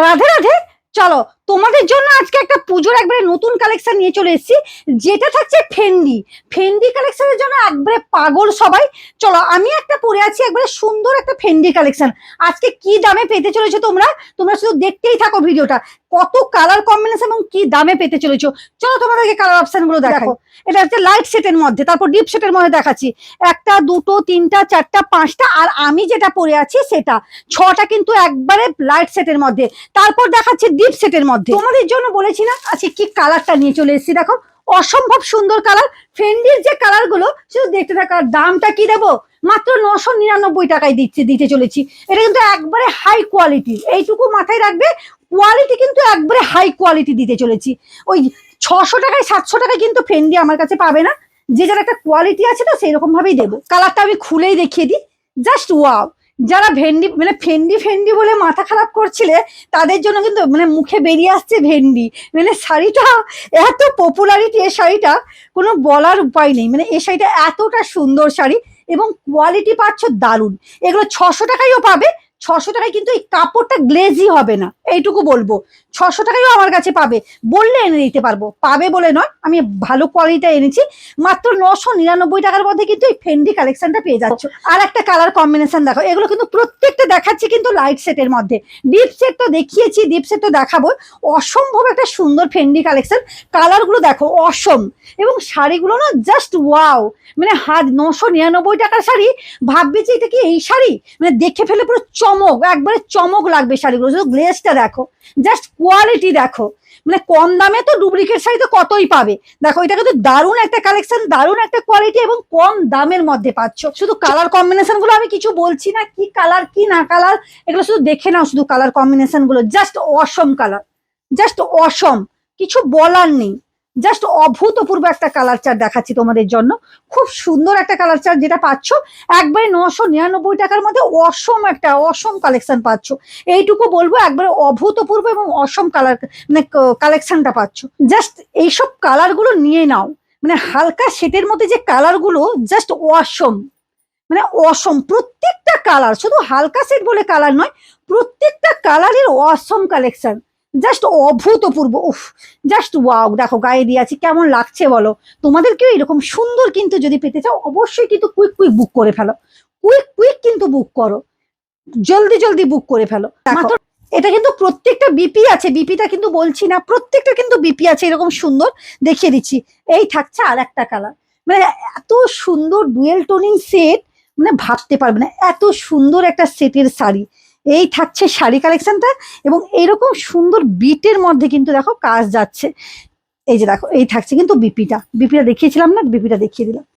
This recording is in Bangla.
রাধে রাধে। চলো তোমাদের জন্য আজকে একটা পুজোর একবারে নতুন কালেকশন নিয়ে চলে এসেছি, যেটা থাকছে ফেন্ডি। ফেন্ডি কালেকশনের জন্য একবারে পাগল সবাই। চলো, আমি একটা পরে আছি একবারে সুন্দর একটা ফেন্ডি কালেকশন। আজকে কি দামে পেতে চলেছো তোমরা, তোমরা শুধু দেখতেই থাকো ভিডিওটা। কত কালার কম্বিনেশন এবং কি দামে পেতে চলেছো, চলো তোমাদেরকে কালার অপশন গুলো দেখো। এটা হচ্ছে লাইট সেটের মধ্যে, তারপর ডিপ সেটের মধ্যে দেখাচ্ছি। একটা, দুটো, তিনটা, চারটা, পাঁচটা, আর আমি যেটা পরে আছি সেটা ছটা, কিন্তু একবারে লাইট সেটের মধ্যে। তারপর দেখাচ্ছি ডিপ সেটের মধ্যে। তোমাদের জন্য বলেছি না আজকে কি কালারটা নিয়ে চলে এসেছি, দেখো অসম্ভব সুন্দর কালার। ফেন্ডির যে কালার গুলো শুধু দেখতে থাকার। দামটা কি দেবো, মাত্র 999 টাকায় দিতে চলেছি। এটা কিন্তু একবারে হাই কোয়ালিটি, এইটুকু মাথায় রাখবে। কোয়ালিটি কিন্তু একবারে হাই কোয়ালিটি দিতে চলেছি। ওই 600 টাকায় 700 টাকায় কিন্তু ফেন্ডি আমার কাছে পাবে না। যে যার একটা কোয়ালিটি আছে তো সেই রকম ভাবেই দেবো। কালারটা আমি খুলেই দেখিয়ে দিই, জাস্ট ওয়াও। যারা ভেন্ডি মানে ফেন্ডি ফেন্ডি বলে মাথা খারাপ করছিলে, তাদের জন্য কিন্তু মানে মুখে বেরিয়ে আসছে ভেন্ডি। মানে শাড়িটা এত পপুলারিটি, এই শাড়িটা কোনো বলার উপায় নেই। মানে এই শাড়িটা এতটা সুন্দর শাড়ি এবং কোয়ালিটি পাচ্ছ দারুণ। এগুলো 600 টাকায়ও পাবে। 600 টাকায় কিন্তু এই কাপড়টা গ্লেজি হবে না, এইটুকু বলবো। 600 টাকায়ও আমার কাছে পাবে, বললে এনে দিতে পারবো। পাবে বলে নয়, আমি ভালো কোয়ালিটিটা এনেছি। মাত্র 999 টাকার মধ্যে কিন্তু এই ফেন্ডি কালেকশনটা পেয়ে যাচ্ছ। আর একটা কালার কম্বিনেশন দেখো, এগুলো কিন্তু প্রত্যেকটা দেখাচ্ছি কিন্তু লাইট সেটের মধ্যে। ডিপ সেট তো দেখিয়েছি, ডিপ সেট তো দেখাবো। অসম্ভব একটা সুন্দর ফেন্ডি কালেকশন। কালার গুলো দেখো অসম, এবং শাড়িগুলো না জাস্ট ওয়াও। মানে 999 টাকার শাড়ি, ভাববে যে এটা কি এই শাড়ি, মানে দেখে ফেলে পুরো চমক, একবারে চমক লাগবে শাড়িগুলো। শুধু গ্লেজটা দেখো, জাস্ট কোয়ালিটি দেখো। মানে কম দামে তো ডুপ্লিকেট শাড়ি তো কতই পাবে। দেখো এটা কিন্তু দারুণ একটা কালেকশন, দারুণ একটা কোয়ালিটি এবং কম দামের মধ্যে পাচ্ছ। শুধু কালার কম্বিনেশন গুলো আমি কিছু বলছি না, কি কালার কি না কালার, এগুলো শুধু দেখে নাও। শুধু কালার কম্বিনেশন গুলো জাস্ট অসম কালার, জাস্ট অসম, কিছু বলার নেই। জাস্ট অভূতপূর্ব একটা কালার চার্ট দেখাচ্ছি তোমাদের জন্য। খুব সুন্দর একটা কালার চার্ট যেটা পাচ্ছ একবারে 999 টাকার মধ্যে। অসম একটা অসম কালেকশন পাচ্ছ, এইটুকু বলবো। একবারে অভূতপূর্ব এবং অসম কালার মানে কালেকশনটা পাচ্ছ। জাস্ট এইসব কালার গুলো নিয়ে নাও। মানে হালকা শেডের মধ্যে যে কালার গুলো জাস্ট অসম, মানে অসম। প্রত্যেকটা কালার, শুধু হালকা শেড বলে কালার নয়, প্রত্যেকটা কালারের অসম কালেকশন, জাস্ট অভূতপূর্ব। উফ, জাস্ট ওয়াও। দেখো গায়ে দিয়ে আছি, কেমন লাগছে বলো। তোমাদেরকেও এরকম সুন্দর কিন্তু যদি পেতে চাও, অবশ্যই কিন্তু কুইক কুইক বুক করে ফেলো। কুইক কুইক কিন্তু বুক করো, জলদি জলদি বুক করে ফেলো। মাত্র এটা কিন্তু প্রত্যেকটা বিপি আছে, বিপিটা কিন্তু বলছি না, প্রত্যেকটা কিন্তু বিপি আছে। এরকম সুন্দর দেখিয়ে দিচ্ছি। এই থাকছে আর একটা কালার, মানে এত সুন্দর ডুয়েল টোনিং সেট, মানে ভাবতে পারবে না এত সুন্দর একটা সেটের শাড়ি। এই থাকছে শাড়ি কালেকশনটা, এবং এরকম সুন্দর বিটের মধ্যে কিন্তু দেখো কাজ যাচ্ছে। এই যে দেখো, এই থাকছে কিন্তু বিপিটা দেখিয়েছিলাম না, বিপিটা দেখিয়ে দিলাম।